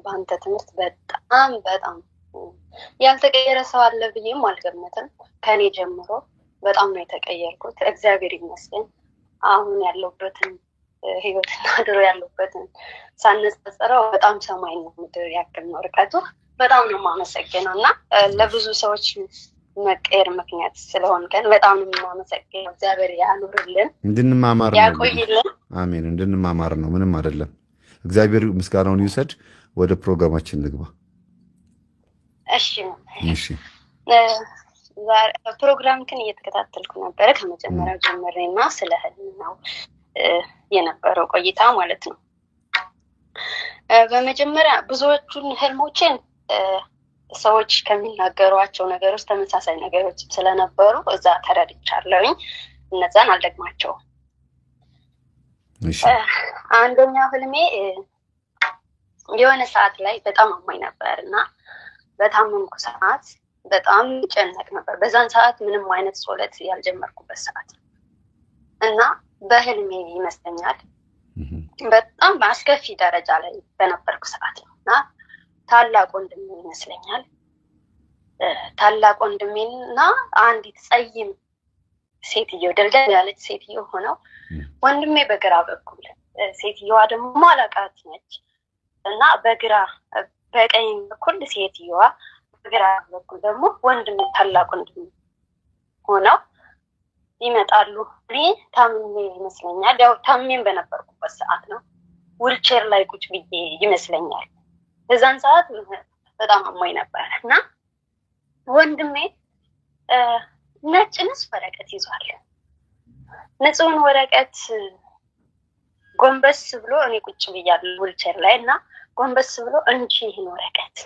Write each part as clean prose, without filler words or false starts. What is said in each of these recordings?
በአንተ ትምህርት በጣም ያልተቀየረ ሰው አለ ብዬም አልገመትም። ከኔ ጀምሮ በጣም ነው የተቀየርኩት። እግዚአብሔር ይመስገን። አሁን ያለሁበትን ህይወትና ድሮ ያለሁበትን ሳነጻጽረው በጣም ሰማይና ምድር ያክል ነው ርቀቱ። በጣም ነው የማመሰግነው እና ለብዙ ሰዎች መቀየር ምክንያት ስለሆንከን በጣም ነው የማመሰግነው። እግዚአብሔር ያኑርልን፣ እንድንማማር ያቆይልን። አሜን። እንድንማማር ነው፣ ምንም አይደለም። እግዚአብሔር ምስጋናውን ይውሰድ። ወደ ፕሮግራማችን ንግባ። እሺ ፕሮግራምክን እየተከታተልኩ ነበረ ከመጀመሪያው ጀምሬና ስለ ህልም ነው የነበረው ቆይታ ማለት ነው። በመጀመሪያ ብዙዎቹን ህልሞችን ሰዎች ከሚናገሯቸው ነገሮች ተመሳሳይ ነገሮች ስለነበሩ እዛ ተረድቻለሁኝ። እነዛን አልደግማቸውም። አንደኛው ህልሜ የሆነ ሰዓት ላይ በጣም አሞኝ ነበር እና በታመምኩ ሰዓት በጣም ጨነቅ ነበር። በዛን ሰዓት ምንም አይነት ጸሎት ያልጀመርኩበት ሰዓት እና በህልሜ ይመስለኛል በጣም በአስከፊ ደረጃ ላይ በነበርኩ ሰዓት ነው እና ታላቅ ወንድሜ ይመስለኛል ታላቅ ወንድሜና አንዲት ጸይም ሴትዮ ደልደል ያለች ሴትዮ ሆነው ወንድሜ በግራ በኩል ሴትዮዋ ደግሞ ማላቃት ነች እና በቀኝ በኩል ሴትዮዋ በግራ በኩል ደግሞ ወንድሜ ታላቅ ወንድሜ ሆነው ይመጣሉ። እኔ ታምሜ ይመስለኛል ያው ታምሜም በነበርኩበት ሰዓት ነው። ዊልቸር ላይ ቁጭ ብዬ ይመስለኛል። በዛን ሰዓት በጣም አሞኝ ነበር እና ወንድሜ ነጭ ንጹህ ወረቀት ይዟል። ንጹህን ወረቀት ጎንበስ ብሎ እኔ ቁጭ ብያለሁ ዊልቸር ላይ እና ጎንበስ ብሎ እንቺ ይህን ወረቀት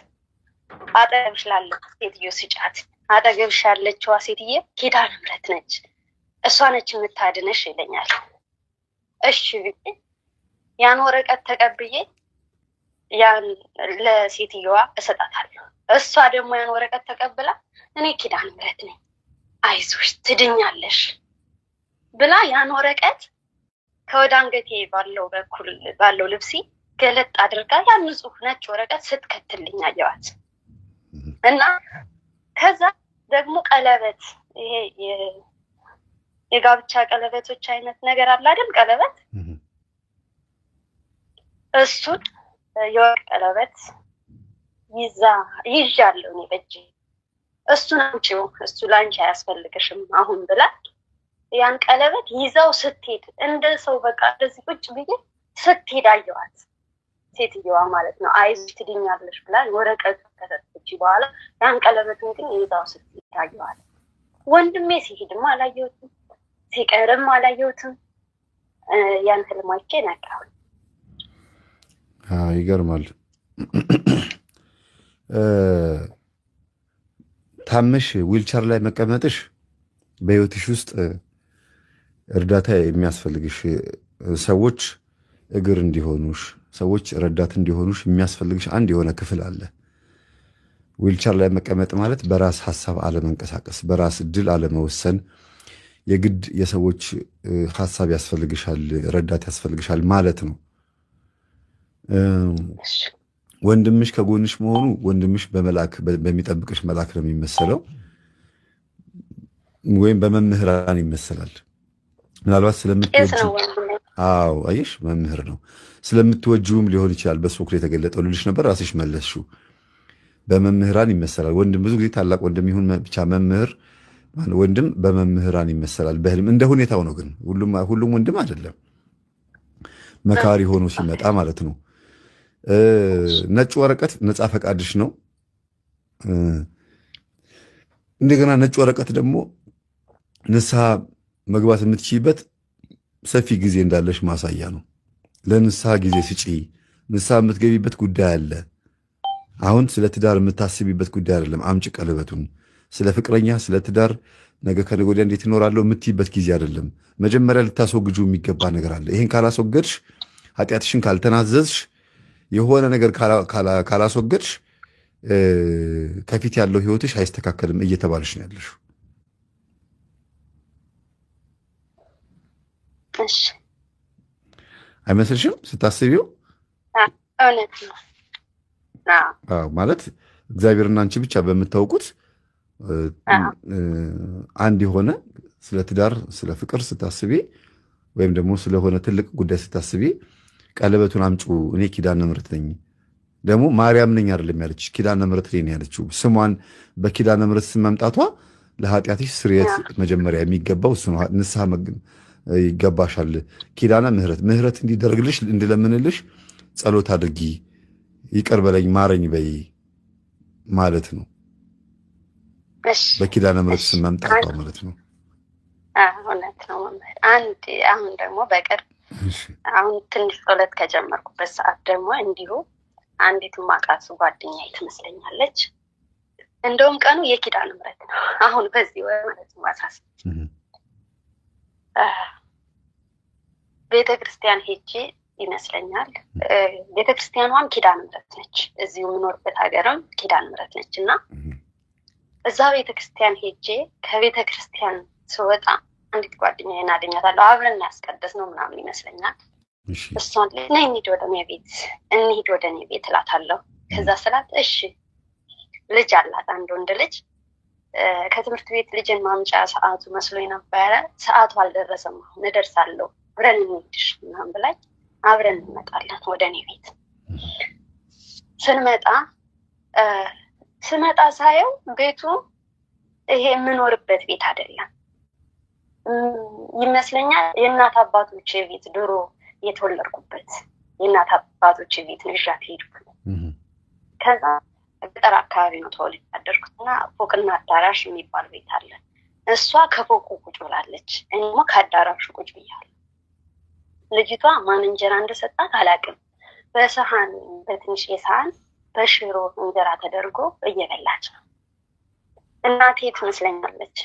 አጠገብሽ ላለችው ሴትዮ ስጫት፣ አጠገብሽ ያለችዋ ሴትዮ ኪዳነ ምሕረት ነች፣ እሷ ነች የምታድነሽ ይለኛል። እሺ ብዬ ያን ወረቀት ተቀብዬ ያን ለሴትዮዋ እሰጣታለሁ። እሷ ደግሞ ያን ወረቀት ተቀብላ እኔ ኪዳነ ምሕረት ነኝ አይዞሽ ትድኛለሽ ብላ ያን ወረቀት ከወደ አንገቴ ባለው ልብሴ ገለጥ አድርጋ ያን ንጹህ ነጭ ወረቀት ስትከትልኝ አየዋት እና ከዛ ደግሞ ቀለበት ይሄ የጋብቻ ቀለበቶች አይነት ነገር አለ አይደል? ቀለበት እሱን የወርቅ ቀለበት ይዣለሁ እኔ በእጄ። እሱን አንቺው እሱ ላንቺ አያስፈልግሽም አሁን ብላ ያን ቀለበት ይዛው ስትሄድ እንደ ሰው በቃ እንደዚህ ቁጭ ብዬ ስትሄድ አየዋት ሴትዮዋ ማለት ነው። አይዞሽ ትድኛለሽ ብላ ወረቀቱ ከተሰጠች በኋላ ያን ቀለበትን ግን ይዛው ስትሄድ አየዋት። ወንድሜ ሲሄድም አላየሁትም፣ ሲቀርም አላየሁትም። ያን ህልም አይቼ ነቃሁ። ይገርማል። ታመሽ ዊልቸር ላይ መቀመጥሽ በህይወትሽ ውስጥ እርዳታ የሚያስፈልግሽ ሰዎች እግር እንዲሆኑሽ፣ ሰዎች ረዳት እንዲሆኑሽ የሚያስፈልግሽ አንድ የሆነ ክፍል አለ። ዊልቸር ላይ መቀመጥ ማለት በራስ ሐሳብ አለመንቀሳቀስ፣ በራስ እድል አለመወሰን፣ የግድ የሰዎች ሐሳብ ያስፈልግሻል፣ ረዳት ያስፈልግሻል ማለት ነው። ወንድምሽ ከጎንሽ መሆኑ ወንድምሽ በሚጠብቅሽ መልአክ ነው የሚመሰለው፣ ወይም በመምህራን ይመሰላል። ምናልባት ስለምትወጂው አየሽ መምህር ነው ስለምትወጂውም ሊሆን ይችላል። በሶክር የተገለጠው ልልሽ ነበር፣ ራስሽ መለስሽው። በመምህራን ይመሰላል። ወንድም ብዙ ጊዜ ታላቅ ወንድም ይሁን ብቻ መምህር ወንድም በመምህራን ይመሰላል በህልም እንደ ሁኔታው ነው። ግን ሁሉም ወንድም አይደለም፣ መካሪ ሆኖ ሲመጣ ማለት ነው። ነጭ ወረቀት ነፃ ፈቃድሽ ነው። እንደገና ነጭ ወረቀት ደግሞ ንስሐ መግባት የምትችይበት ሰፊ ጊዜ እንዳለሽ ማሳያ ነው። ለንስሐ ጊዜ ስጪ። ንስሐ የምትገቢበት ጉዳይ አለ። አሁን ስለ ትዳር የምታስቢበት ጉዳይ አይደለም። አምጭ ቀለበቱን። ስለ ፍቅረኛ፣ ስለ ትዳር ነገ ከነገ ወዲያ እንዴት እኖራለሁ የምትይበት ጊዜ አይደለም። መጀመሪያ ልታስወግጁ የሚገባ ነገር አለ። ይሄን ካላስወገድሽ፣ ኃጢአትሽን ካልተናዘዝሽ፣ የሆነ ነገር ካላስወገድሽ ከፊት ያለው ህይወትሽ አይስተካከልም እየተባለሽ ነው ያለሽው። አይመስልሽም? ስታስቢው እውነት ነው። ማለት እግዚአብሔርና አንቺ ብቻ በምታውቁት አንድ የሆነ ስለ ትዳር ስለ ፍቅር ስታስቢ ወይም ደግሞ ስለሆነ ትልቅ ጉዳይ ስታስቢ ቀለበቱን አምጩ እኔ ኪዳነ ምሕረት ነኝ ደግሞ ማርያም ነኝ አይደለም ያለች ኪዳነ ምሕረት ነኝ ያለችው ስሟን በኪዳነ ምሕረት ስም መምጣቷ ለኃጢአትሽ ስርየት መጀመሪያ የሚገባው እሱ ነው ንስሐ ይገባሻል ኪዳነ ምሕረት እንዲደረግልሽ እንድለምንልሽ ጸሎት አድርጊ ይቅር በለኝ ማረኝ በይ ማለት ነው በኪዳነ ምሕረት ስም መምጣቷ ማለት ነው እውነት ነው መምህር አንድ አሁን ደግሞ በቅርብ አሁን ትንሽ ጸሎት ከጀመርኩበት ሰዓት ደግሞ እንዲሁ አንዲቱ ማቃት ጓደኛዬ ትመስለኛለች እንደውም ቀኑ የኪዳነ ምሕረት ነው አሁን በዚህ ወር ማለት ነው ዋሳስ ቤተክርስቲያን ሄጄ ይመስለኛል ቤተክርስቲያኗም ኪዳነ ምሕረት ነች እዚሁ የምኖርበት ሀገርም ኪዳነ ምሕረት ነች እና እዛ ቤተክርስቲያን ሄጄ ከቤተክርስቲያን ስወጣ አንዲት ጓደኛዬን አገኛታለሁ አብረን ያስቀደስ ነው ምናምን ይመስለኛል እሷን ነይ እንሂድ ወደ እኔ ቤት እላታለሁ ከዛ ስላት እሺ ልጅ አላት አንድ ወንድ ልጅ ከትምህርት ቤት ልጅን ማምጫ ሰዓቱ መስሎኝ ነበረ ሰዓቱ አልደረሰም እደርሳለሁ አብረን እንሂድ ምናምን ብላኝ አብረን እንመጣለን ወደ እኔ ቤት ስመጣ ሳየው ቤቱ ይሄ የምኖርበት ቤት አይደለም ይመስለኛል የእናት አባቶቼ ቤት ድሮ የተወለድኩበት የእናት አባቶቼ ቤት ነው ይዣት ሄድኩት ከዛ ገጠር አካባቢ ነው ተወልጄ ያደርኩትና ፎቅና አዳራሽ የሚባል ቤት አለ እሷ ከፎቁ ቁጭ ብላለች እኔማ ከአዳራሹ ቁጭ ብያለሁ ልጅቷ ማን እንጀራ እንደሰጣት አላውቅም በሰሃን በትንሽ የሰሃን በሽሮ እንጀራ ተደርጎ እየበላች ነው እናቴ ትመስለኛለች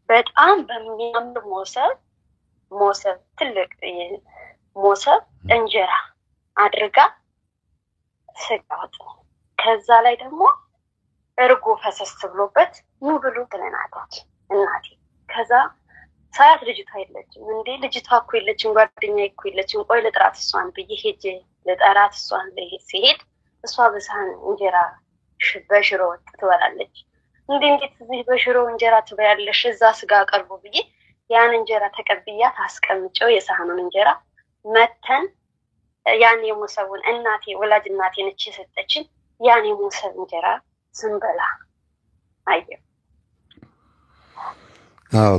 በጣም በሚያምር ሞሰብ ትልቅ ሞሰብ እንጀራ አድርጋ ስጋ ወጥ ከዛ ላይ ደግሞ እርጎ ፈሰስ ብሎበት ኑ ብሉ ትለናለች እናቴ ከዛ ሳያት ልጅቷ የለችም እንዴ ልጅቷ እኮ የለችም ጓደኛዬ እኮ የለችም ቆይ ልጥራት እሷን ብዬ ሄጄ ልጠራት እሷን ሲሄድ እሷ በሳህን እንጀራ በሽሮ ወጥ ትበላለች እንዴት እዚህ በሽሮ እንጀራ ትበያለሽ እዛ ስጋ ቀርቦ ብዬ ያን እንጀራ ተቀብያት አስቀምጨው የሳህኑን እንጀራ መተን ያን የሞሰቡን እናቴ ወላጅ እናቴ ነች የሰጠችን ያን የሞሰብ እንጀራ ስንበላ አየሁ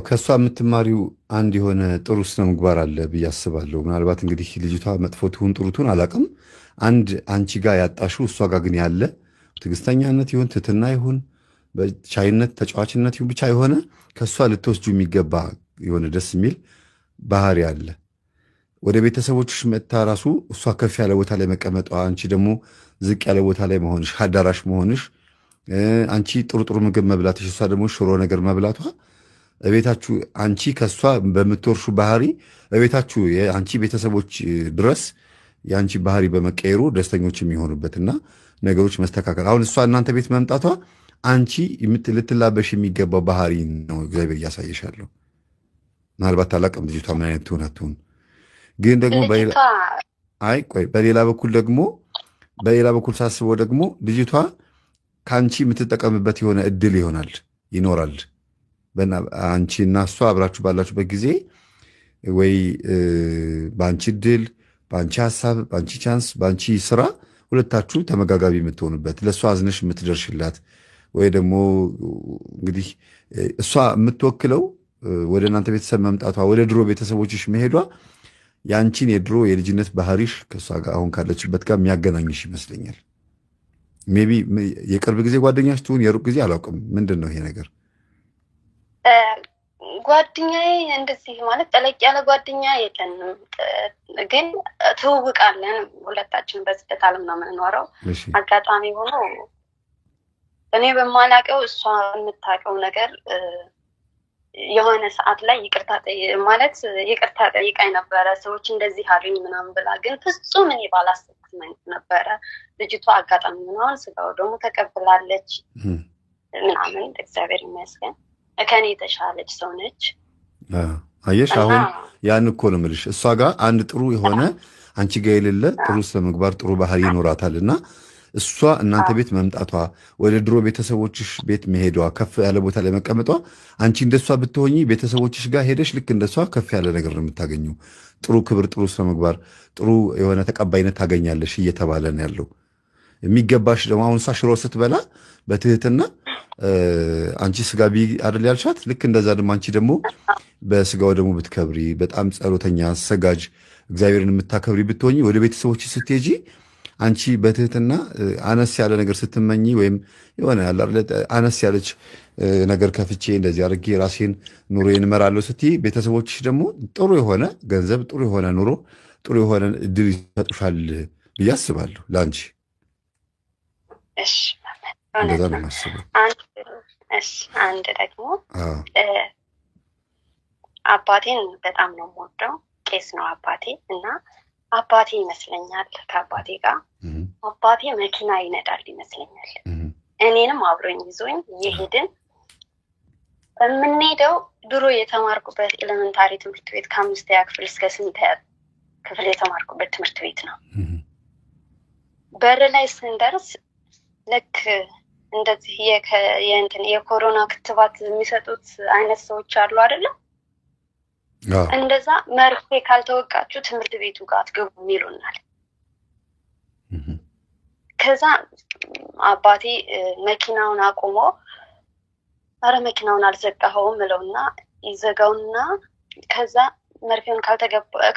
ከእሷ የምትማሪው አንድ የሆነ ጥሩ ስነ ምግባር አለ ብዬ አስባለሁ ምናልባት እንግዲህ ልጅቷ መጥፎ ትሁን ጥሩ ትሁን አላውቅም አንድ አንቺ ጋር ያጣሽው እሷ ጋር ግን ያለ ትዕግስተኛነት ይሁን ትህትና ይሁን በቻይነት ተጫዋችነት ይሁን ብቻ የሆነ ከእሷ ልትወስጁ የሚገባ የሆነ ደስ የሚል ባህሪ አለ ወደ ቤተሰቦችሽ መጥታ ራሱ እሷ ከፍ ያለ ቦታ ላይ መቀመጧ አንቺ ደግሞ ዝቅ ያለ ቦታ ላይ መሆንሽ አዳራሽ መሆንሽ አንቺ ጥሩ ጥሩ ምግብ መብላትሽ እሷ ደግሞ ሽሮ ነገር መብላቷ እቤታችሁ አንቺ ከሷ በምትወርሹ ባህሪ እቤታችሁ የአንቺ ቤተሰቦች ድረስ የአንቺ ባህሪ በመቀየሩ ደስተኞች የሚሆኑበትና ነገሮች መስተካከል አሁን እሷ እናንተ ቤት መምጣቷ አንቺ ልትላበሽ የሚገባው ባህሪ ነው እግዚአብሔር እያሳየሻለሁ ምናልባት አላውቅም ልጅቷ ምን አይነት ትሁን ግን ደግሞ በሌላ በኩል ሳስበው ደግሞ ልጅቷ ከአንቺ የምትጠቀምበት የሆነ እድል ይኖራል አንቺ እና እሷ አብራችሁ ባላችሁበት ጊዜ ወይ በአንቺ እድል በአንቺ ሀሳብ በአንቺ ቻንስ በአንቺ ስራ ሁለታችሁ ተመጋጋቢ የምትሆኑበት ለእሷ አዝነሽ የምትደርሽላት ወይ ደግሞ እንግዲህ እሷ የምትወክለው ወደ እናንተ ቤተሰብ መምጣቷ ወደ ድሮ ቤተሰቦችሽ መሄዷ የአንቺን የድሮ የልጅነት ባህሪሽ ከእሷ ጋር አሁን ካለችበት ጋር የሚያገናኝሽ ይመስለኛል ሜቢ የቅርብ ጊዜ ጓደኛሽ ትሁን የሩቅ ጊዜ አላውቅም ምንድን ነው ይሄ ነገር ጓደኛዬ እንደዚህ ማለት ጠለቅ ያለ ጓደኛ የለንም ግን ትውውቃለን ሁለታችን በስደት ዓለም ነው የምንኖረው አጋጣሚ ሆኖ እኔ በማላውቀው እሷ የምታውቀው ነገር የሆነ ሰዓት ላይ ይቅርታ ጠይቃኝ ነበረ ሰዎች እንደዚህ አሉኝ ምናምን ብላ ግን ፍጹም እኔ ባላሰብኩት መንገድ ነበረ ልጅቷ አጋጣሚ ምናምን ስጋው ደግሞ ተቀብላለች ምናምን እግዚአብሔር ይመስገን ከኔ የተሻለች ሰው ነች አየሽ አሁን ያን እኮ ነው የምልሽ እሷ ጋር አንድ ጥሩ የሆነ አንቺ ጋር የሌለ ጥሩ ስነ ምግባር ጥሩ ባህሪ ይኖራታልና እሷ እናንተ ቤት መምጣቷ፣ ወደ ድሮ ቤተሰቦችሽ ቤት መሄዷ፣ ከፍ ያለ ቦታ ላይ መቀመጧ፣ አንቺ እንደሷ ብትሆኚ ቤተሰቦችሽ ጋር ሄደሽ ልክ እንደሷ ከፍ ያለ ነገር ነው የምታገኘው። ጥሩ ክብር፣ ጥሩ ስነ ምግባር፣ ጥሩ የሆነ ተቀባይነት ታገኛለሽ እየተባለ ነው ያለው። የሚገባሽ ደግሞ አሁን እሷ ሽሮ ስትበላ በትህትና አንቺ ስጋ ቢ አይደል ያልሻት፣ ልክ እንደዛ ደግሞ አንቺ ደግሞ በስጋው ደግሞ ብትከብሪ፣ በጣም ጸሎተኛ፣ ሰጋጅ፣ እግዚአብሔርን የምታከብሪ ብትሆኚ ወደ ቤተሰቦች ስትሄጂ አንቺ በትህትና አነስ ያለ ነገር ስትመኝ ወይም የሆነ አነስ ያለች ነገር ከፍቼ እንደዚህ አድርጌ ራሴን ኑሮዬን እመራለሁ ስትይ ቤተሰቦችሽ ደግሞ ጥሩ የሆነ ገንዘብ፣ ጥሩ የሆነ ኑሮ፣ ጥሩ የሆነ እድል ይሰጡሻል ብዬ አስባለሁ ለአንቺ። እንደዛ ነው የማስበው። አንድ ደግሞ አባቴን በጣም ነው የምወደው። ቄስ ነው አባቴ እና አባቴ ይመስለኛል ከአባቴ ጋር አባቴ መኪና ይነዳል ይመስለኛል። እኔንም አብሮኝ ይዞኝ እየሄድን የምንሄደው ድሮ የተማርኩበት ኤሌመንታሪ ትምህርት ቤት ከ5ኛ ክፍል እስከ 8ኛ ክፍል የተማርኩበት ትምህርት ቤት ነው። በር ላይ ስንደርስ ልክ እንደዚህ የኮሮና ክትባት የሚሰጡት አይነት ሰዎች አሉ አይደለም? እንደዛ መርፌ ካልተወቃችሁ ትምህርት ቤቱ ጋር አትገቡም ይሉናል። ከዛ አባቴ መኪናውን አቁሞ አረ መኪናውን አልዘጋኸውም እለውና ይዘጋውና ከዛ መርፌውን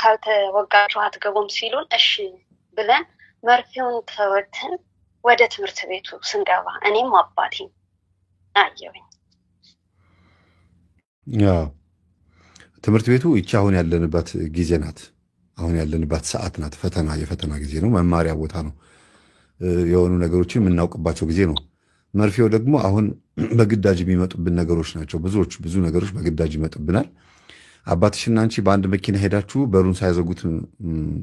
ካልተወጋችሁ አትገቡም ሲሉን እሺ ብለን መርፌውን ተወተን ወደ ትምህርት ቤቱ ስንገባ እኔም አባቴ አየሁኝ። ትምህርት ቤቱ ይቺ አሁን ያለንባት ጊዜ ናት። አሁን ያለንባት ሰዓት ናት። የፈተና ጊዜ ነው። መማሪያ ቦታ ነው። የሆኑ ነገሮችን የምናውቅባቸው ጊዜ ነው። መርፌው ደግሞ አሁን በግዳጅ የሚመጡብን ነገሮች ናቸው። ብዙ ነገሮች በግዳጅ ይመጡብናል። አባትሽና አንቺ በአንድ መኪና ሄዳችሁ በሩን ሳይዘጉት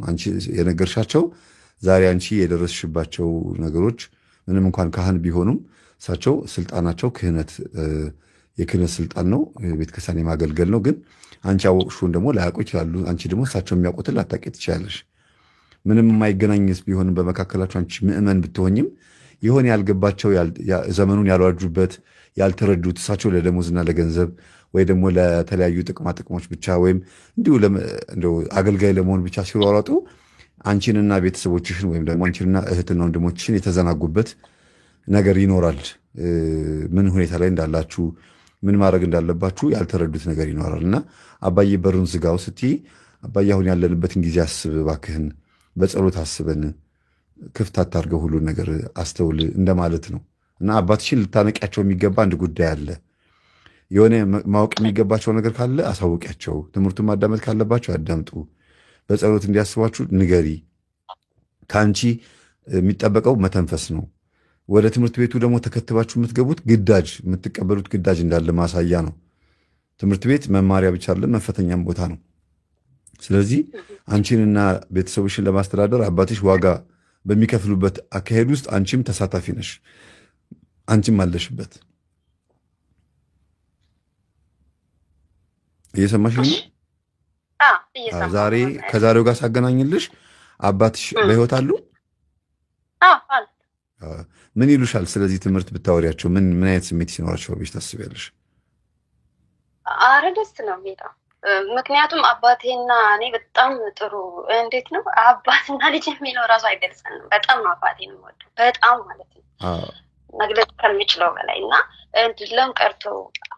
አንቺ የነገርሻቸው ዛሬ አንቺ የደረስሽባቸው ነገሮች ምንም እንኳን ካህን ቢሆኑም እሳቸው ስልጣናቸው የክህነት ስልጣን ነው። ቤተክርስቲያን የማገልገል ነው። ግን አንቺ ያወቅሽውን ደግሞ ላያውቁ ይችላሉ። አንቺ ደግሞ እሳቸው የሚያውቁትን ላታውቂ ትችላለሽ። ምንም የማይገናኝስ ቢሆንም በመካከላቸው አንቺ ምእመን ብትሆኝም የሆነ ያልገባቸው ዘመኑን ያልዋጁበት ያልተረዱት እሳቸው ለደሞዝና ለገንዘብ ወይ ደግሞ ለተለያዩ ጥቅማ ጥቅሞች ብቻ ወይም እንዲሁ አገልጋይ ለመሆን ብቻ ሲሯሯጡ አንቺንና ቤተሰቦችሽን ወይም ደግሞ አንቺንና እህትና ወንድሞችሽን የተዘናጉበት ነገር ይኖራል። ምን ሁኔታ ላይ እንዳላችሁ ምን ማድረግ እንዳለባችሁ ያልተረዱት ነገር ይኖራል እና አባዬ በሩን ዝጋው ስትይ አባዬ አሁን ያለንበትን ጊዜ አስብ እባክህን፣ በጸሎት አስበን፣ ክፍት አታርገው፣ ሁሉን ነገር አስተውል እንደማለት ነው እና አባትሽን ልታነቂያቸው የሚገባ አንድ ጉዳይ አለ። የሆነ ማወቅ የሚገባቸው ነገር ካለ አሳውቂያቸው። ትምህርቱን ማዳመጥ ካለባቸው ያዳምጡ። በጸሎት እንዲያስባችሁ ንገሪ። ከአንቺ የሚጠበቀው መተንፈስ ነው። ወደ ትምህርት ቤቱ ደግሞ ተከትባችሁ የምትገቡት ግዳጅ የምትቀበሉት ግዳጅ እንዳለ ማሳያ ነው። ትምህርት ቤት መማሪያ ብቻ አይደለም፣ መፈተኛም ቦታ ነው። ስለዚህ አንቺንና ቤተሰቦችን ለማስተዳደር አባትሽ ዋጋ በሚከፍሉበት አካሄድ ውስጥ አንቺም ተሳታፊ ነሽ፣ አንቺም አለሽበት። እየሰማሽ ነው? ዛሬ ከዛሬው ጋር ሳገናኝልሽ አባትሽ በሕይወት አሉ? ምን ይሉሻል? ስለዚህ ትምህርት ብታወሪያቸው ምን አይነት ስሜት ሲኖራቸው ብዬሽ ታስቢያለሽ? አረ ደስ ነው የሚለው። ምክንያቱም አባቴና እኔ በጣም ጥሩ እንዴት ነው አባትና ልጅ የሚለው ራሱ አይገልጸንም። በጣም ነው አባቴን የምወደው፣ በጣም ማለት ነው መግለጽ ከምችለው በላይ እና ለም ቀርቶ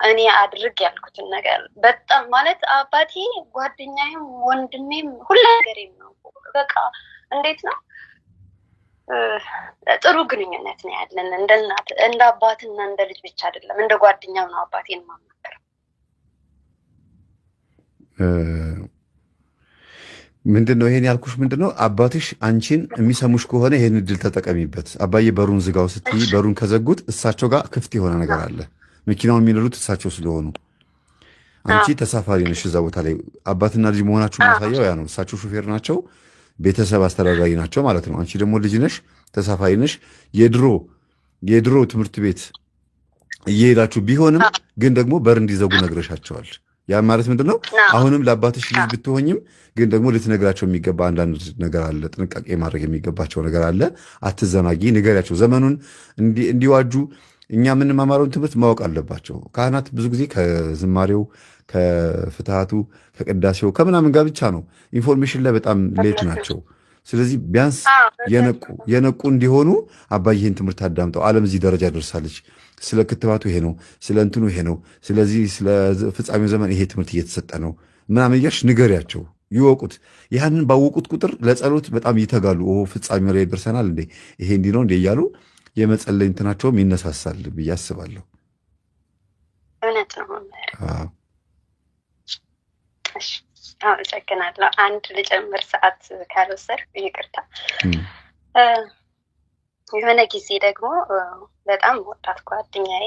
እኔ አድርግ ያልኩትን ነገር በጣም ማለት አባቴ ጓደኛዬም ወንድሜም ሁሉ ነገሬም ነው። በቃ እንዴት ነው ጥሩ ግንኙነት ነው ያለን። እንደ እናት እንደ አባትና እንደ ልጅ ብቻ አይደለም፣ እንደ ጓደኛም ነው አባቴን ማማከረው። ምንድነው ይሄን ያልኩሽ? ምንድነው አባትሽ አንቺን የሚሰሙሽ ከሆነ ይሄን እድል ተጠቀሚበት። አባዬ በሩን ዝጋው ስትይ በሩን ከዘጉት እሳቸው ጋር ክፍት የሆነ ነገር አለ። መኪናውን የሚነዱት እሳቸው ስለሆኑ አንቺ ተሳፋሪ ነሽ እዛ ቦታ ላይ። አባትና ልጅ መሆናችሁ ማሳያው ያ ነው። እሳቸው ሹፌር ናቸው፣ ቤተሰብ አስተዳዳሪ ናቸው ማለት ነው። አንቺ ደግሞ ልጅ ነሽ፣ ተሳፋሪ ነሽ። የድሮ ትምህርት ቤት እየሄዳችሁ ቢሆንም ግን ደግሞ በር እንዲዘጉ ነግረሻቸዋል። ያ ማለት ምንድን ነው? አሁንም ለአባትሽ ልጅ ብትሆኝም ግን ደግሞ ልትነግራቸው የሚገባ አንዳንድ ነገር አለ። ጥንቃቄ ማድረግ የሚገባቸው ነገር አለ። አትዘናጊ፣ ንገሪያቸው። ዘመኑን እንዲዋጁ እኛ የምንማማረውን ትምህርት ማወቅ አለባቸው። ካህናት ብዙ ጊዜ ከዝማሬው፣ ከፍትሃቱ፣ ከቅዳሴው ከምናምን ጋር ብቻ ነው ኢንፎርሜሽን ላይ በጣም ሌት ናቸው። ስለዚህ ቢያንስ የነቁ እንዲሆኑ አባዬ ይህን ትምህርት አዳምጠው፣ ዓለም እዚህ ደረጃ ደርሳለች፣ ስለ ክትባቱ ይሄ ነው፣ ስለ እንትኑ ይሄ ነው፣ ስለዚህ ስለ ፍጻሜው ዘመን ይሄ ትምህርት እየተሰጠ ነው ምናምን እያልሽ ንገሪያቸው፣ ይወቁት። ያንን ባወቁት ቁጥር ለጸሎት በጣም ይተጋሉ። ፍጻሜው ላይ ደርሰናል እንዴ፣ ይሄ እንዲህ ነው እንዴ እያሉ የመጸለይ እንትናቸውም ይነሳሳል ብዬ አስባለሁ። እውነት ነው። አመሰግናለሁ። አንድ ልጨምር ሰዓት ካልወሰድኩ ይቅርታ። የሆነ ጊዜ ደግሞ በጣም ወጣት ጓደኛዬ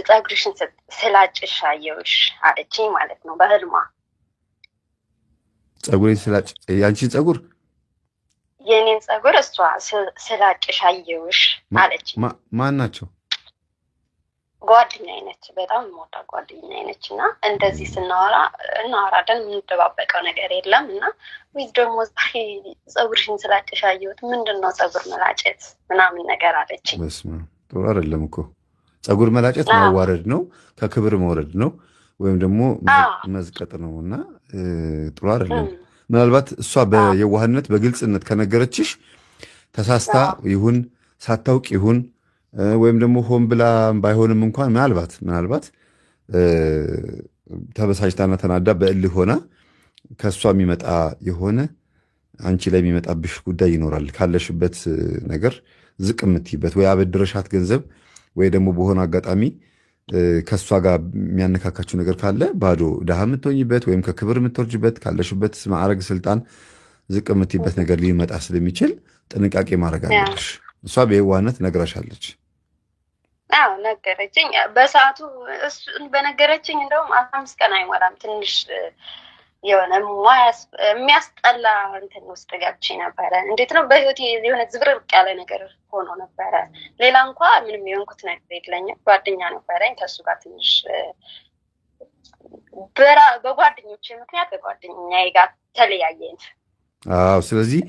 ፀጉርሽን ስላጭሽ አየሁሽ አለችኝ ማለት ነው በህልሟ። ፀጉሬን ስላጭ? ያንቺን ፀጉር? የኔን ፀጉር እሷ ስላጭሽ አየሁሽ አለችኝ። ማን ናቸው? ጓደኛዬ ነች፣ በጣም የምወዳ ጓደኛዬ ነች። እና እንደዚህ እናወራለን፣ የምንደባበቀው ነገር የለም። እና ወይ ደግሞ ፀጉርሽን ስላጭሽ አየሁት፣ ምንድን ነው ፀጉር መላጨት ምናምን ነገር አለችኝ። ጥሩ አይደለም እኮ ፀጉር መላጨት ማዋረድ ነው፣ ከክብር መውረድ ነው፣ ወይም ደግሞ መዝቀጥ ነው። እና ጥሩ አይደለም። ምናልባት እሷ በየዋህነት በግልጽነት ከነገረችሽ ተሳስታ ይሁን ሳታውቅ ይሁን ወይም ደግሞ ሆን ብላ ባይሆንም እንኳን ምናልባት ተበሳጭታና ተናዳ በእልህ ሆና ከእሷ የሚመጣ የሆነ አንቺ ላይ የሚመጣብሽ ጉዳይ ይኖራል። ካለሽበት ነገር ዝቅ የምትይበት ወይ አበድረሻት ገንዘብ ወይ ደግሞ በሆነ አጋጣሚ ከእሷ ጋር የሚያነካካችው ነገር ካለ ባዶ ድሃ የምትሆኝበት ወይም ከክብር የምትወርጅበት ካለሽበት ማዕረግ፣ ስልጣን ዝቅ የምትይበት ነገር ሊመጣ ስለሚችል ጥንቃቄ ማድረግ አለብሽ። እሷ በየዋህነት ነግራሻለች። አዎ ነገረችኝ። በሰዓቱ በነገረችኝ እንደውም 15 ቀን አይሞላም ትንሽ የሆነ የሚያስጠላ እንትን ውስጥ ገብቼ ነበረ። እንዴት ነው በህይወቴ የሆነ ዝብርቅ ያለ ነገር ሆኖ ነበረ። ሌላ እንኳ ምንም የሆንኩት ነገር የለኝም። ጓደኛ ነበረኝ፣ ከሱ ጋር ትንሽ በጓደኞቼ ምክንያት ከጓደኛዬ ጋር ተለያየን። አዎ። ስለዚህ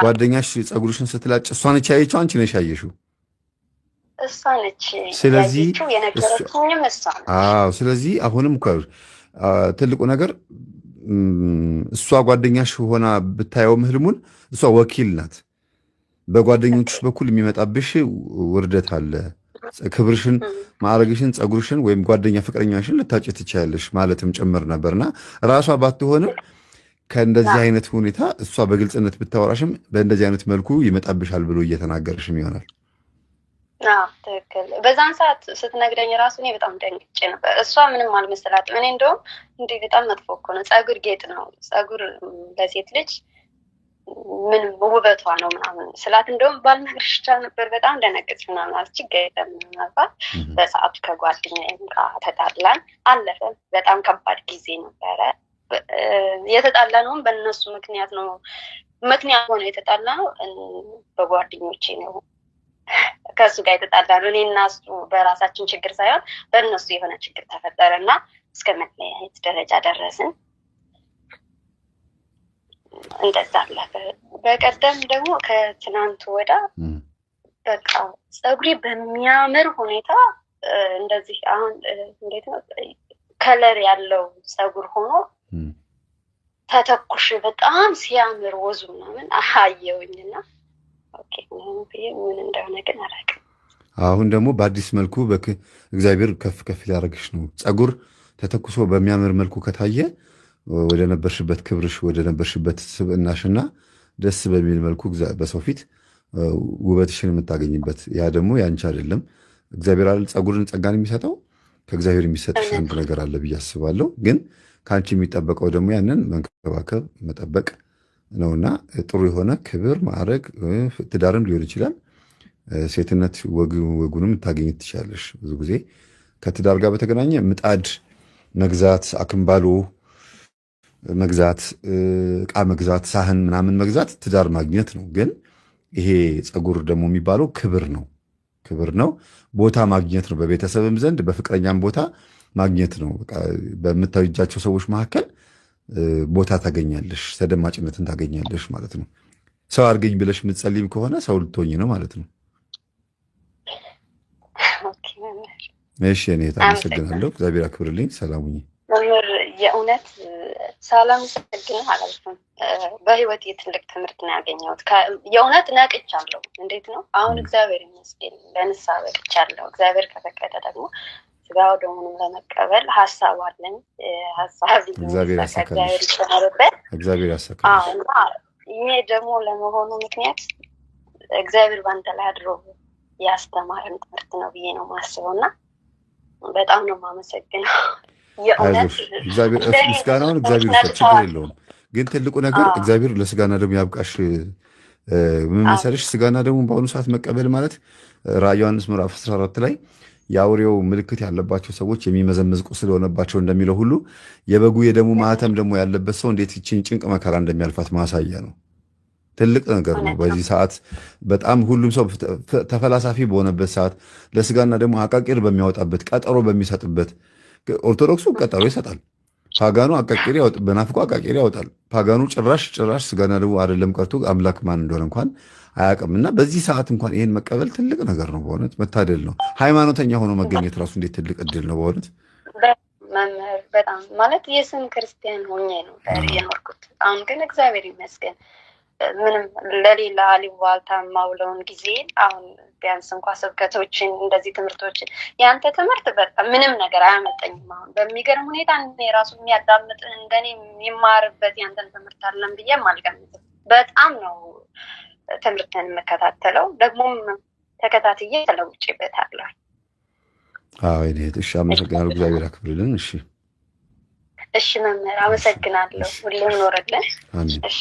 ጓደኛሽ ፀጉርሽን ስትላጭ እሷ ነች ያየችው? አንቺ ነሽ ያየሽው? እሷ ነች ያየችው፣ የነገረችኝም እሷ ነች። አዎ። ስለዚህ አሁንም እኮ ትልቁ ነገር እሷ ጓደኛሽ ሆና ብታየውም ህልሙን እሷ ወኪል ናት። በጓደኞችሽ በኩል የሚመጣብሽ ውርደት አለ። ክብርሽን፣ ማዕረግሽን፣ ፀጉርሽን ወይም ጓደኛ ፍቅረኛሽን ልታጭ ትችያለሽ ማለትም ጭምር ነበርና ራሷ ባትሆንም ከእንደዚህ አይነት ሁኔታ እሷ በግልጽነት ብታወራሽም በእንደዚህ አይነት መልኩ ይመጣብሻል ብሎ እየተናገርሽም ይሆናል። ትክክል። በዛን ሰዓት ስትነግረኝ ራሱ እኔ በጣም ደንግጬ ነበር። እሷ ምንም አልመሰላትም። እኔ እንደውም እንዲህ በጣም መጥፎ እኮ ነው፣ ፀጉር ጌጥ ነው፣ ፀጉር ለሴት ልጅ ምንም ውበቷ ነው ምናምን ስላት፣ እንደውም ባልነግርሽ ይቻል ነበር። በጣም ደነገጥኩ ምናምን አለች። ገጠም ምናልባት በሰዓቱ ከጓደኛዬም ጋር ተጣላን፣ አለፈ። በጣም ከባድ ጊዜ ነበረ። የተጣላነውም በእነሱ ምክንያት ነው። ምክንያት ሆነ የተጣላነው በጓደኞቼ ነው። ከእሱ ጋር የተጣላነው እኔ እና እሱ በራሳችን ችግር ሳይሆን በእነሱ የሆነ ችግር ተፈጠረ እና እስከ መለያየት ደረጃ ደረስን። እንደዛ አለፈ። በቀደም ደግሞ ከትናንቱ ወዳ በቃ ፀጉሬ በሚያምር ሁኔታ እንደዚህ አሁን እንዴት ነው ከለር ያለው ፀጉር ሆኖ ተተኩሽ በጣም ሲያምር ወዙ ምናምን አየውኝና ምን እንደሆነ ግን አላውቅም። አሁን ደግሞ በአዲስ መልኩ እግዚአብሔር ከፍ ከፍ ሊያደርግሽ ነው። ፀጉር ተተኩሶ በሚያምር መልኩ ከታየ ወደ ነበርሽበት ክብርሽ፣ ወደ ነበርሽበት ስብዕናሽና ደስ በሚል መልኩ በሰው ፊት ውበትሽን የምታገኝበት፣ ያ ደግሞ ያንቺ አይደለም። እግዚአብሔር አይደል ፀጉርን ጸጋን የሚሰጠው? ከእግዚአብሔር የሚሰጥሽ አንድ ነገር አለ ብዬ አስባለሁ። ግን ከአንቺ የሚጠበቀው ደግሞ ያንን መንከባከብ መጠበቅ ነውና ጥሩ የሆነ ክብር፣ ማዕረግ፣ ትዳርም ሊሆን ይችላል። ሴትነት ወጉንም ታገኝ ትችላለሽ። ብዙ ጊዜ ከትዳር ጋር በተገናኘ ምጣድ መግዛት፣ አክምባሎ መግዛት፣ ዕቃ መግዛት፣ ሳህን ምናምን መግዛት ትዳር ማግኘት ነው። ግን ይሄ ፀጉር ደግሞ የሚባለው ክብር ነው። ክብር ነው። ቦታ ማግኘት ነው። በቤተሰብም ዘንድ በፍቅረኛም ቦታ ማግኘት ነው። በምታዩጃቸው ሰዎች መካከል ቦታ ታገኛለሽ፣ ተደማጭነትን ታገኛለሽ ማለት ነው። ሰው አድርገኝ ብለሽ የምትጸልይም ከሆነ ሰው ልትሆኝ ነው ማለት ነው። እሺ እኔ አመሰግናለሁ። እግዚአብሔር አክብርልኝ። ሰላም ሁኚ መምህር። የእውነት ሳላመሰግንህ አላልፍም። በህይወት ትልቅ ትምህርት ነው ያገኘሁት። የእውነት ነቅቻለሁ። እንዴት ነው አሁን? እግዚአብሔር ይመስገን ለንስሐ በቅቻለሁ። እግዚአብሔር ከፈቀደ ደግሞ ስጋው ደሙንም ለመቀበል ሀሳብ አለኝ። ሀሳብ እግዚአብሔር ያሳካልሽ። እግዚአብሔር ያሳካልሽ። እና ይሄ ደግሞ ለመሆኑ ምክንያት እግዚአብሔር ባንተ ላይ አድሮ ያስተማረን ትምህርት ነው ብዬ ነው የማስበው እና በጣም ነው የማመሰግነው። አይዞሽ፣ እግዚአብሔር ምስጋናውን እግዚአብሔር ይሰጥ፣ ችግር የለውም። ግን ትልቁ ነገር እግዚአብሔር ለስጋና ደግሞ ያብቃሽ። ምን መሰለሽ፣ ስጋና ደግሞ በአሁኑ ሰዓት መቀበል ማለት ራዕየ ዮሐንስ ምዕራፍ 14 ላይ የአውሬው ምልክት ያለባቸው ሰዎች የሚመዘምዝ ቁስል ሆነባቸው እንደሚለው ሁሉ የበጉ የደሙ ማህተም ደግሞ ያለበት ሰው እንዴት ይችን ጭንቅ መከራ እንደሚያልፋት ማሳያ ነው። ትልቅ ነገር ነው። በዚህ ሰዓት በጣም ሁሉም ሰው ተፈላሳፊ በሆነበት ሰዓት ለስጋና ደግሞ አቃቂር በሚያወጣበት ቀጠሮ በሚሰጥበት፣ ኦርቶዶክሱ ቀጠሮ ይሰጣል። ፓጋኑ አቃቂር በናፍቆ አቃቂር ያወጣል። ፓጋኑ ጭራሽ ስጋና ደግሞ አይደለም ቀርቶ አምላክ ማን እንደሆነ እንኳን አያውቅም። እና በዚህ ሰዓት እንኳን ይሄን መቀበል ትልቅ ነገር ነው። በእውነት መታደል ነው። ሃይማኖተኛ ሆኖ መገኘት ራሱ እንዴት ትልቅ እድል ነው በእውነት መምህር። በጣም ማለት የስም ክርስቲያን ሆኜ ነው የኖርኩት። አሁን ግን እግዚአብሔር ይመስገን ምንም ለሌላ ሊዋልታ ማውለውን ጊዜ አሁን ቢያንስ እንኳ ስብከቶችን እንደዚህ ትምህርቶችን የአንተ ትምህርት በጣም ምንም ነገር አያመጠኝም። አሁን በሚገርም ሁኔታ የራሱ የሚያዳምጥ እንደኔ የሚማርበት ያንተን ትምህርት አለን ብዬም አልገምትም። በጣም ነው ትምህርትን የምከታተለው፣ ደግሞም ተከታትዬ ተለውጬበታለሁ። እሺ፣ አመሰግናለሁ። እግዚአብሔር አክብርልን። እሺ መምህር፣ አመሰግናለሁ። ሁሌም ኖረልን። አሜን። እሺ